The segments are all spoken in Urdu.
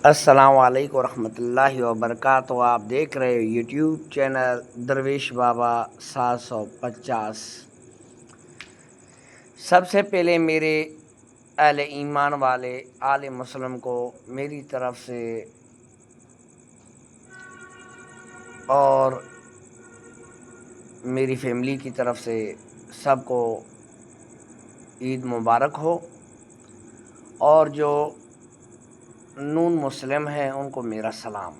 السلام علیکم ورحمۃ اللہ وبرکاتہ۔ آپ دیکھ رہے ہو یوٹیوب چینل درویش بابا 750۔ سب سے پہلے میرے اہل ایمان والے آل مسلم کو میری طرف سے اور میری فیملی کی طرف سے سب کو عید مبارک ہو، اور جو نون مسلم ہیں ان کو میرا سلام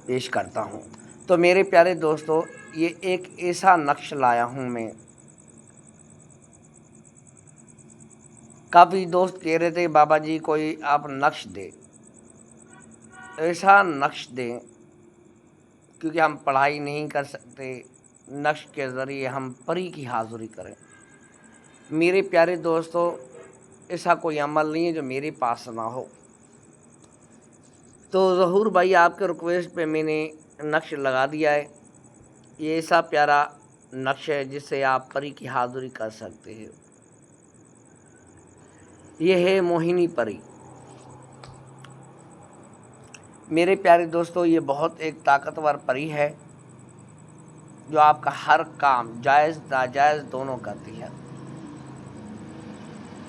پیش کرتا ہوں۔ تو میرے پیارے دوستو، یہ ایک ایسا نقش لایا ہوں میں۔ کافی دوست کہہ رہے تھے بابا جی کوئی آپ نقش دے، ایسا نقش دیں، کیونکہ ہم پڑھائی نہیں کر سکتے، نقش کے ذریعے ہم پری کی حاضری کریں۔ میرے پیارے دوستو، ایسا کوئی عمل نہیں ہے جو میرے پاس نہ ہو۔ تو ظہور بھائی آپ کے ریکویسٹ پہ میں نے نقش لگا دیا ہے۔ یہ ایسا پیارا نقش ہے جس سے آپ پری کی حاضری کر سکتے ہیں۔ یہ ہے موہنی پری۔ میرے پیارے دوستو، یہ بہت ایک طاقتور پری ہے جو آپ کا ہر کام جائز ناجائز دونوں کرتی ہے۔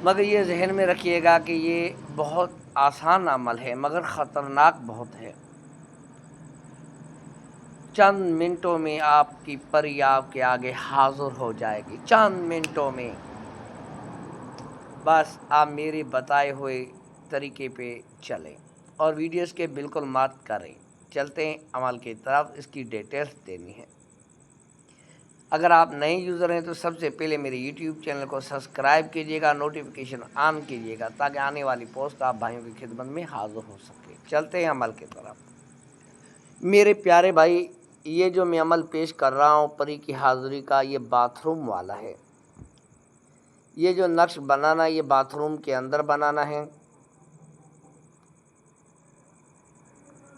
مگر یہ ذہن میں رکھیے گا کہ یہ بہت آسان عمل ہے مگر خطرناک بہت ہے۔ چند منٹوں میں آپ کی پری آپ کے آگے حاضر ہو جائے گی، چند منٹوں میں۔ بس آپ میرے بتائے ہوئے طریقے پہ چلیں اور ویڈیوز کے بالکل مت کریں۔ چلتے ہیں عمل کی طرف، اس کی ڈیٹیلز دینی ہے۔ اگر آپ نئے یوزر ہیں تو سب سے پہلے میرے یوٹیوب چینل کو سبسکرائب کیجیے گا، نوٹیفیکیشن آن کیجیے گا تاکہ آنے والی پوسٹ آپ بھائیوں کی خدمت میں حاضر ہو سکے۔ چلتے ہیں عمل کی طرف۔ میرے پیارے بھائی، یہ جو میں عمل پیش کر رہا ہوں پری کی حاضری کا، یہ باتھ روم والا ہے۔ یہ جو نقش بنانا ہے یہ باتھ روم کے اندر بنانا ہے۔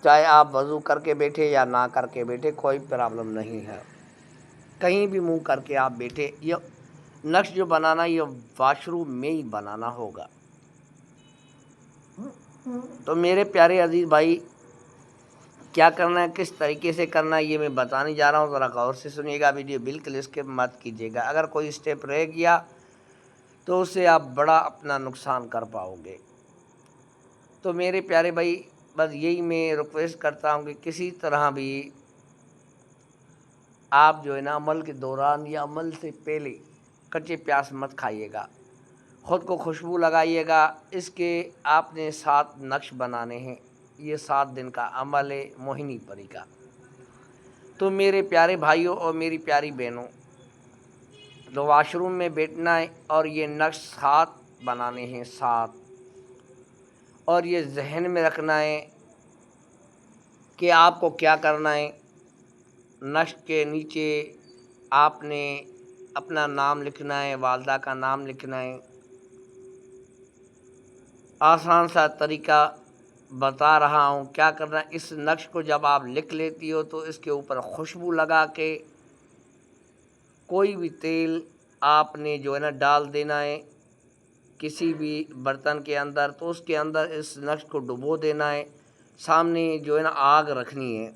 چاہے آپ وضو کر کے بیٹھے یا نہ کر کے بیٹھے، کوئی پرابلم نہیں ہے، کہیں بھی منہ کر کے آپ بیٹھے۔ یہ نقش جو بنانا یہ واش روم میں ہی بنانا ہوگا۔ تو میرے پیارے عزیز بھائی، کیا کرنا ہے، کس طریقے سے کرنا ہے، یہ میں بتانے جا رہا ہوں، ذرا غور سے سنیے گا، ویڈیو بالکل اسکپ مت کیجیے گا۔ اگر کوئی اسٹیپ رہ گیا تو اس سے آپ بڑا اپنا نقصان کر پاؤ گے۔ تو میرے پیارے بھائی، بس یہی میں ریکویسٹ کرتا ہوں کہ کسی طرح بھی آپ جو ہے نا عمل کے دوران یا عمل سے پہلے کچے پیاز مت کھائیے گا، خود کو خوشبو لگائیے گا۔ اس کے آپ نے 7 نقش بنانے ہیں، یہ 7 دن کا عمل ہے موہنی پری کا۔ تو میرے پیارے بھائیوں اور میری پیاری بہنوں، تو واش روم میں بیٹھنا ہے اور یہ نقش 7 بنانے ہیں، 7۔ اور یہ ذہن میں رکھنا ہے کہ آپ کو کیا کرنا ہے۔ نقش کے نیچے آپ نے اپنا نام لکھنا ہے، والدہ کا نام لکھنا ہے۔ آسان سا طریقہ بتا رہا ہوں کیا کرنا ہے۔ اس نقش کو جب آپ لکھ لیتی ہو تو اس کے اوپر خوشبو لگا کے کوئی بھی تیل آپ نے جو ہے نا ڈال دینا ہے کسی بھی برتن کے اندر، تو اس کے اندر اس نقش کو ڈبو دینا ہے۔ سامنے جو ہے نا آگ رکھنی ہے،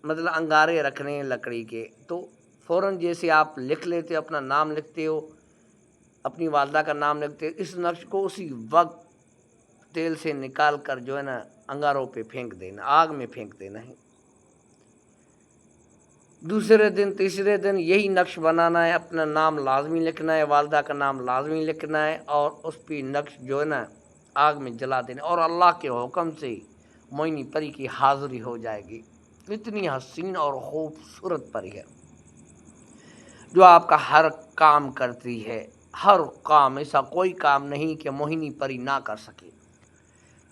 مطلب انگارے رکھنے ہیں لکڑی کے۔ تو فوراً جیسے آپ لکھ لیتے ہو، اپنا نام لکھتے ہو، اپنی والدہ کا نام لکھتے ہو، اس نقش کو اسی وقت تیل سے نکال کر جو ہے نا انگاروں پہ پھینک دینا، آگ میں پھینک دینا ہے۔ دوسرے دن تیسرے دن یہی نقش بنانا ہے، اپنا نام لازمی لکھنا ہے، والدہ کا نام لازمی لکھنا ہے، اور اس پہ نقش جو ہے نا آگ میں جلا دینا، اور اللہ کے حکم سے موہنی پری کی حاضری ہو جائے گی۔ اتنی حسین اور خوبصورت پری ہے جو آپ کا ہر کام کرتی ہے، ہر کام، ایسا کوئی کام نہیں کہ موہنی پری نہ کر سکے۔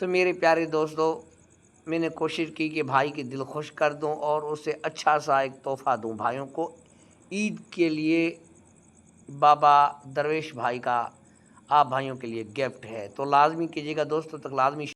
تو میرے پیارے دوستو، میں نے کوشش کی کہ بھائی کی دل خوش کر دوں اور اسے اچھا سا ایک تحفہ دوں بھائیوں کو۔ عید کے لیے بابا درویش بھائی کا آپ بھائیوں کے لیے گفٹ ہے، تو لازمی کیجیے گا دوستوں تک، لازمی